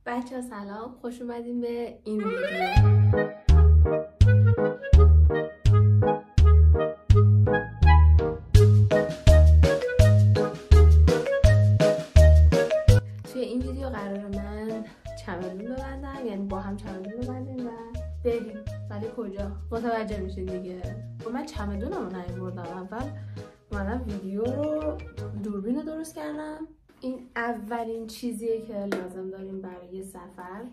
بچه ها سلام، خوش اومدین به این ویدیو. توی این ویدیو قراره من چمدون ببندم، یعنی با هم چمدون ببندیم و بریم. ولی کجا؟ متوجه میشین دیگه. من چمدونمو نیاوردم. اول اومدم ویدیو رو دوربین درست کردم. این اولین چیزیه که لازم داریم برای سفر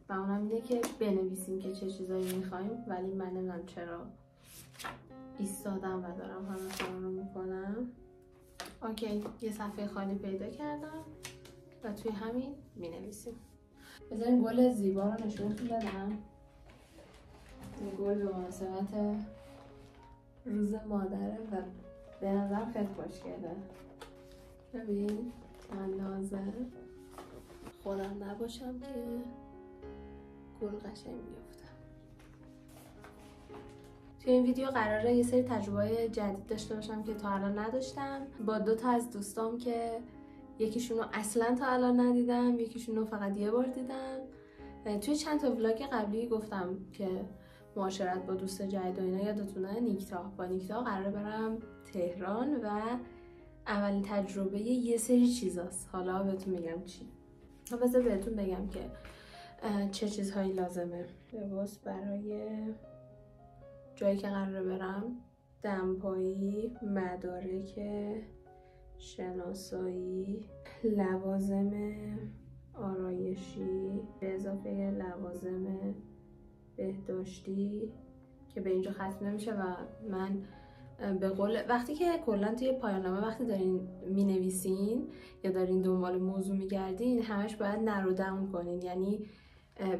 و اونم اینه که بنویسیم که چه چیزایی میخوایم. ولی من نمیدونم چرا ایستادم و دارم همه کارا رو میکنم. اوکی، یه صفحه خالی پیدا کردم و توی همین مینویسیم. بذارین گل زیبا رو نشونتون بدم. این گل به مناسبت روز مادره و به نظر خیلی خوشگله. ببین من نازه خودم نباشم که گل قشنگ میفته. توی این ویدیو قراره یه سری تجربه جدید داشته باشم که تا الان نداشتم با 2 تا از دوستام که یکیشونو اصلا تا الان ندیدم، یکیشونو فقط یه بار دیدم. توی چند تا ولاگ قبلی گفتم که معاشرت با دوست جدید و اینا یادتونه، نیکتا. با نیکتا قراره برم تهران و اولین تجربه یه سری چیزاست. حالا بهتون میگم چی. بذار بهتون بگم که چه چیزهایی لازمه. لباس برای جایی که قراره برم، دمپایی، مدارک شناسایی، لوازم آرایشی به اضافه لوازم بهداشتی که به اینجا ختم نمیشه. و من به قول وقتی که کلا توی پایان نامه وقتی دارین مینویسین یا دارین دنبال موضوع میگردین، همش باید نرو داون کنین، یعنی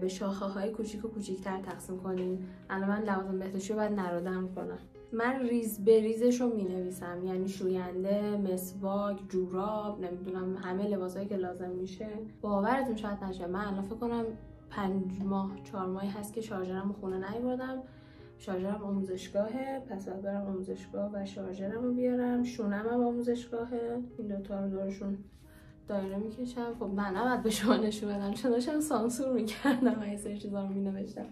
به شاخه های کوچیک و کوچیک‌تر تقسیم کنین. الان من لوازم بهداشتی رو باید نرو داون کنم. من ریز به ریزش رو مینویسم، یعنی شوینده، مسواک، جوراب، نمیدونم همه لباسایی که لازم میشه. باورتون شاید نشه، من الان فکر کنم 4 ماهی هست که شارژرمو خونه نیاوردم. شارژرم آموزشگاهه، پس باید برم آموزشگاه و شارژرمو بیارم. شونم هم آموزشگاهه، این دوتا رو دورشون دایره میکشم. خب من نباید به شما نشون بدم، چون داشتم سانسور میکردم و یه سری چیزا رو مینوشتم.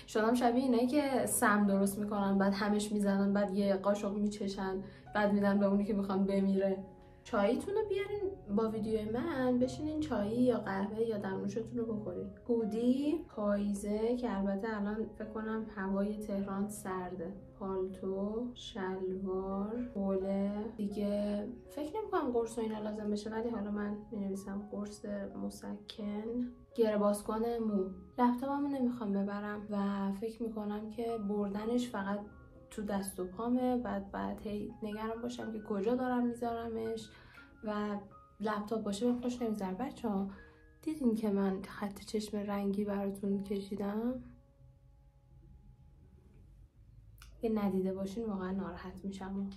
شدم شبیه اینایی که سم درست میکنن، بعد همش میزنن، بعد یه قاشق میچشن، بعد میدن به اونی که میخوان بمیره. چاییتون رو بیارین با ویدیوی من، بشینین چایی یا قهوه یا دمنوشتون رو بخورین. هودی، پاییزه که البته الان فکر کنم هوای تهران سرده، پالتو، شلوار، حوله دیگه. فکر نمی‌کنم قرص و اینا لازم بشه، ولی حالا من می‌نویسم قرص مسکن، گره بازکن مو. لپتاپمو نمیخوام ببرم و فکر میکنم که بردنش فقط تو دست و پامه. بعد هی نگران باشم که کجا دارم میذارمش و لپتاپ باشه بهم خوش نمیذاره. بچه‌ها دیدین که من خط چشم رنگی براتون کشیدم؟ یه ندیده باشین واقعا ناراحت میشم.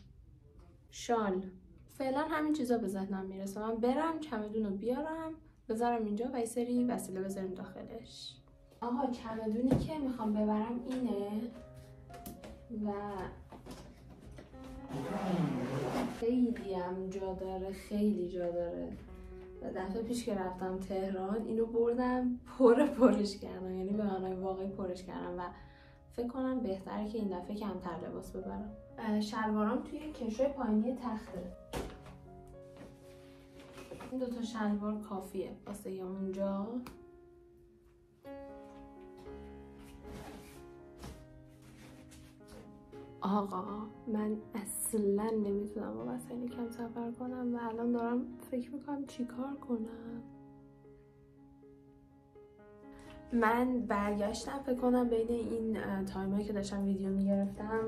شال، فعلا همین چیزا به ذهنم میرسه. من برم چمدون رو بیارم بذارم اینجا و یه سری وسیله بذاریم داخلش. آها، چمدونی که میخوام ببرم اینه و خیلی هم جا داره، خیلی جا داره. و دفعه پیش که رفتم تهران اینو بردم پرش کردم، یعنی به معنای واقعی پرش کردم و فکر کنم بهتره که این دفعه کمتر لباس ببرم. شلوارام توی کشوی پایینی تخته. این 2 تا شلوار کافیه واسه اونجا. آقا من اصلا نمیتونم با وسایل کم سفر کنم و الان دارم فکر میکنم چی کار کنم. من برگشتم فکر کنم بین این تایمایی که داشتم ویدیو میگرفتم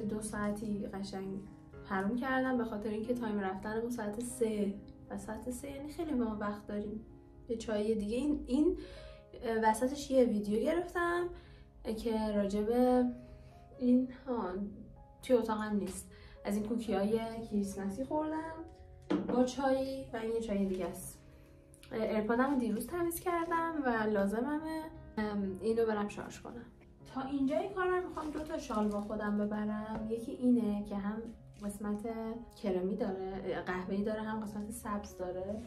2 ساعتی قشنگ حروم کردم، به خاطر اینکه تایم رفتنمون ساعت 3 و ساعت 3 یعنی خیلی ما وقت داریم. یه چای دیگه این وسطش یه ویدیو گرفتم که راجبه این توی اتاقم نیست، از این کوکی های کریسمسی خوردم با چای و این یه چای دیگه است. ایرپادم رو دیروز تمیز کردم و لازممه اینو برم شارژ کنم. تا اینجای کارم میخوام 2 تا شال با خودم ببرم. یکی اینه که هم قسمت کرمی داره، قهوه‌ای داره، هم قسمت سبز داره.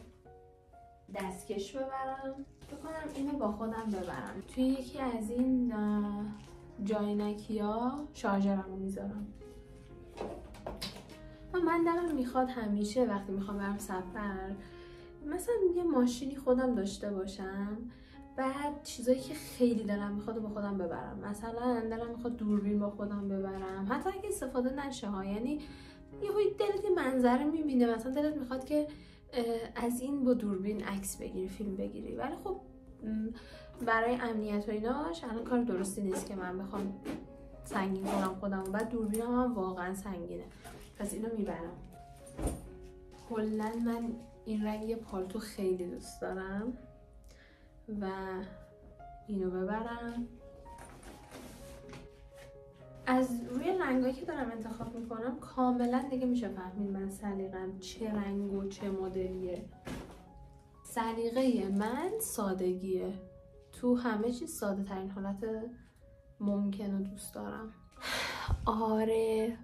دستکش ببرم. فکر کنم اینو با خودم ببرم. توی یکی از این جاینکیا شارژرمو میذارم. من دلم میخواد همیشه وقتی میخوام برم سفر مثلا یه ماشینی خودم داشته باشم، بعد چیزایی که خیلی دلم میخواد با خودم ببرم. مثلا دلم میخواد دوربین با خودم ببرم، حتی اگه استفاده نشه ها، یعنی یهو دلت یه منظره میبینه، مثلا دلت میخواد که از این با دوربین عکس بگیری، فیلم بگیری، ولی خب برای امنیت و ایناش الان کار درستی نیست که من بخوام سنگین کنم خودم، بعد دوربینم هم واقعا سنگینه، پس اینو میبرم. کلا من این رنگ پالتو خیلی دوست دارم و اینو ببرم. از روی رنگایی که دارم انتخاب میکنم کاملا دیگه میشه فهمید من سلیقه‌ام چه رنگ و چه مدلیه. سلیقه من سادگیه، تو همه چیز ساده ترین حالت ممکن رو دوست دارم. آره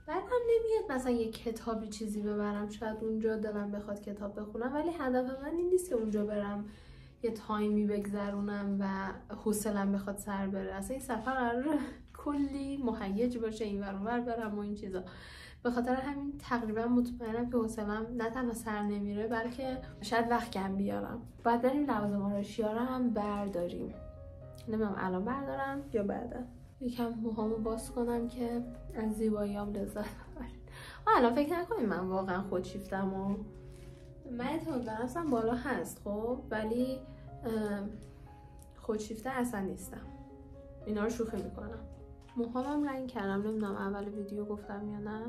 بعدم نمیاد مثلا یه کتابی چیزی ببرم، شاید اونجا دلم بخواد کتاب بخونم، ولی هدف من این نیست که اونجا برم یه تایمی بگذرونم و حوصله‌ام بخواد سر بره. اصلا این سفر قراره کلی مهیج باشه، این ور اونور برم و این چیزا. به خاطر همین تقریبا مطمئنم که حوصله‌ام نه تنها سر نمیره بلکه شاید وقت کم بیارم. بعد بریم لوازم آرایشی‌ها رو هم برداریم. نمیدونم الان بردارم یا بعدا. یکم موهامو باز کنم که از زیباییام لذت ببرم. الان فکر نکنید من واقعا خودشیفتم و من اعتماد به نفسم بالا هست خب، ولی خودشیفته اصلا نیستم. اینا رو شوخی میکنم. موهامم رنگ کردم، نمیدونم اول ویدیو گفتم یا نه،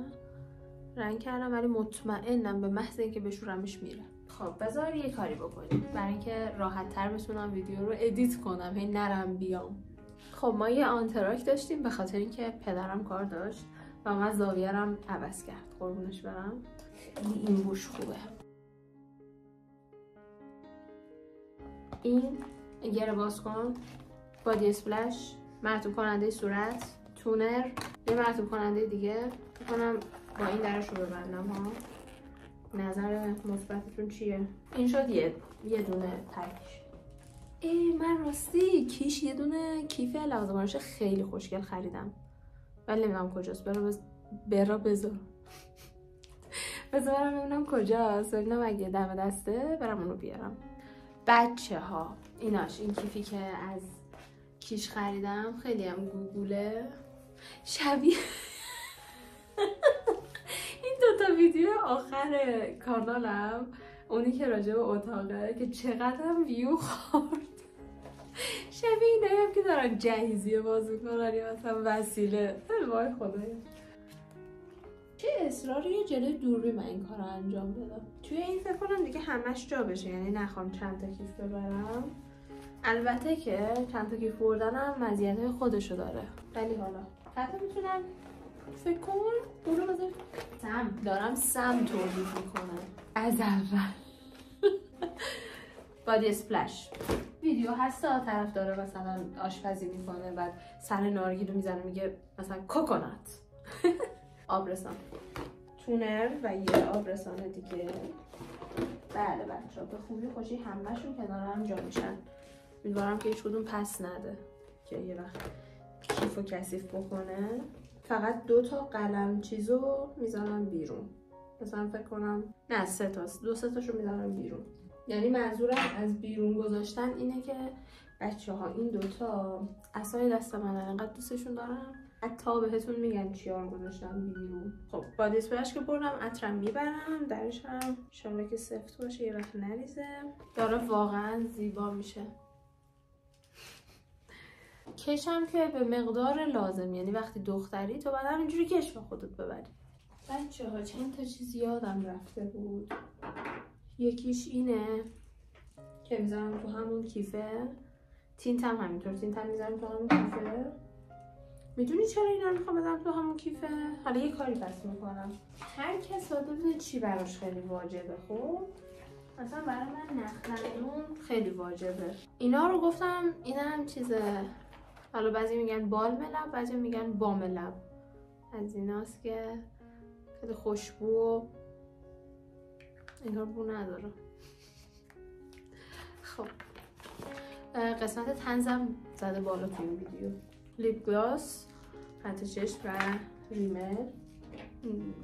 رنگ کردم ولی مطمئنم به محض اینکه بشورمش میره. خب بذار یه کاری بکنیم برای اینکه راحت تر بتونم ویدیو رو ادیت کنم، هی نرم بیام. خب ما یه آنتراک داشتیم به خاطر اینکه پدرم کار داشت و من زاویه‌ام عوض کرد، قربونش برم. این بوش خوبه. این گره باز کن، بادی اسپلش، مرطوب کننده صورت، تونر، یه مرطوب کننده دیگه. می‌کنم با این درش رو ببندم ها. نظر مثبتتون چیه؟ این شد یه دونه پک. من راستی یه دونه کیف لوازم آرایش خیلی خوشگل خریدم ولی نمیدونم کجاست. برا بذار برم ببینم کجاست، ببینم اگه دم دسته برم اونو بیارم. بچه ها ایناش، این کیفی که از کیش خریدم خیلی هم گوگوله، شبیه این دوتا ویدیو آخر کانالم، اونی که راجع به اتاقه که چقدر ویو خورد، شبیه اینایی هم که دارن جهیزیه باز میکنن یا مثلا وسیله. وای خدایا چه اصراری جلوی دوربین من این کار رو انجام دادم. توی این فکر کنم دیگه همش جا بشه، یعنی نخوام چند تا کیف ببرم. البته که چند تا کیف بردنم مزیت‌های خودشو داره، ولی حالا حتی میتونم فکر کنم اون رو بذار دارم سم تولید میکنم از اول. بادی اسپلش ویدیو هستا طرف داره مثلا آشپزی میکنه بعد سر نارگیل رو میزنه میگه مثلا کوکونات. آبرسان، تونر و یه آبرسان دیگه. بله بچه‌ها به خوبی خوشی همه‌شون کنار هم جا میشن. امیدوارم که هیچ کدوم پس نده که یه وقت کیف و کثیف بکنه. فقط 2 تا قلم چیزو میذارم بیرون، مثلا فکر کنم نه 3 تاست، 2-3 تاشو میذارم بیرون. یعنی منظورم از بیرون گذاشتن اینه که بچه‌ها این 2 تا عصای دست من انقدر دوستشون دارم حتی بهتون میگم چیار گذاشتم بیرون. خب بادی اسپرش که بردم، عطرم میبرم درش هم انشالله که سفت باشه یه وقت نریزه. داره واقعا زیبا میشه. کشم که به مقدار لازم، یعنی وقتی دختری تو بعد اینجوری کش به خودت ببری. بچه ها چند تا چیز یادم رفته بود. یکیش اینه که میذارم تو همون کیفه. تینت هم همینطور، تینت هم میذارم تو همون کیفه. میدونی چرا اینا رو میخوام بذارم تو همون کیفه؟ حالا یه کاری پس میکنم. هر کس باید ببینه چی براش خیلی واجبه. خب مثلا برای من نخلنون خیلی واجبه. اینا رو گفتم اینم چیزه، حالا بعضی میگن بالم لب، بعضی میگن بام لب. از ایناست که خیلی خوشبو و انگار بو نداره. خب قسمت طنزم زده بالا توی این ویدیو. لیپ گلاس، خط چشم و ریمر،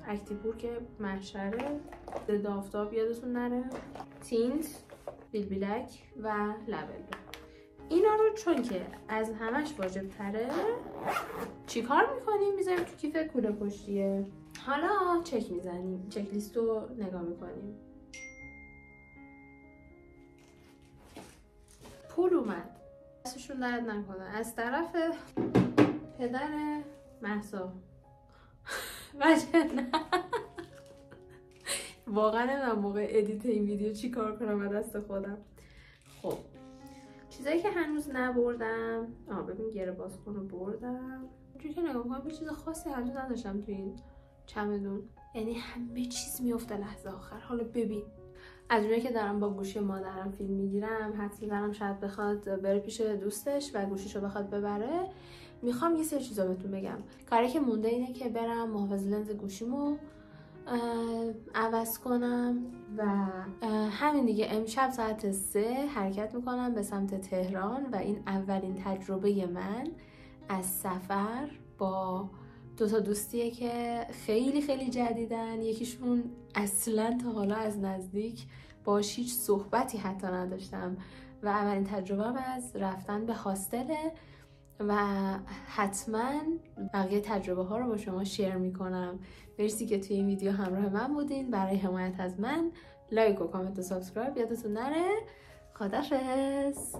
اکتیپور که محشره، ضد آفتاب یادتون نره، تینت، بیلبیلک و لبل. اینا رو چون که از همش واجب تره چی کار میکنیم؟ میذاریم تو کیف کوله پشتیه. حالا چک میزنیم، چک لیست رو نگاه میکنیم. پول اومد، دستشون درد نکنه از طرف پدر مهسا و جنت. واقعا نمیدونم موقع ادیت این ویدیو چی کار کنم از دست خودم. خب چیزایی که هنوز نبردم، ببین گره بازکن رو بردم. چون که نگاه کنم چیز خاصی هنوز نداشتم توی این چمدون، یعنی همه چیز میفته لحظه آخر. حالا ببین، از اونایی که دارم با گوشی مادرم فیلم میگیرم، حدس میزنم شاید بخواد بره پیش دوستش و گوشیشو بخواد ببره. میخوام یه سری چیزا بهتون بگم. کاری که مونده اینه که برم محافظ لنز گوشیمو عوض کنم و همین دیگه. امشب ساعت 3 حرکت میکنم به سمت تهران و این اولین تجربه من از سفر با 2 دوستیه که خیلی خیلی جدیدن. یکیشون اصلا تا حالا از نزدیک باهاش هیچ صحبتی حتی نداشتم و اولین تجربه از رفتن به هاستله و حتما بقیه تجربه ها رو با شما شیر میکنم. مرسی که توی این ویدیو همراه من بودین. برای حمایت از من لایک و کامنت و سابسکرایب یادتون نره. خداحافظ.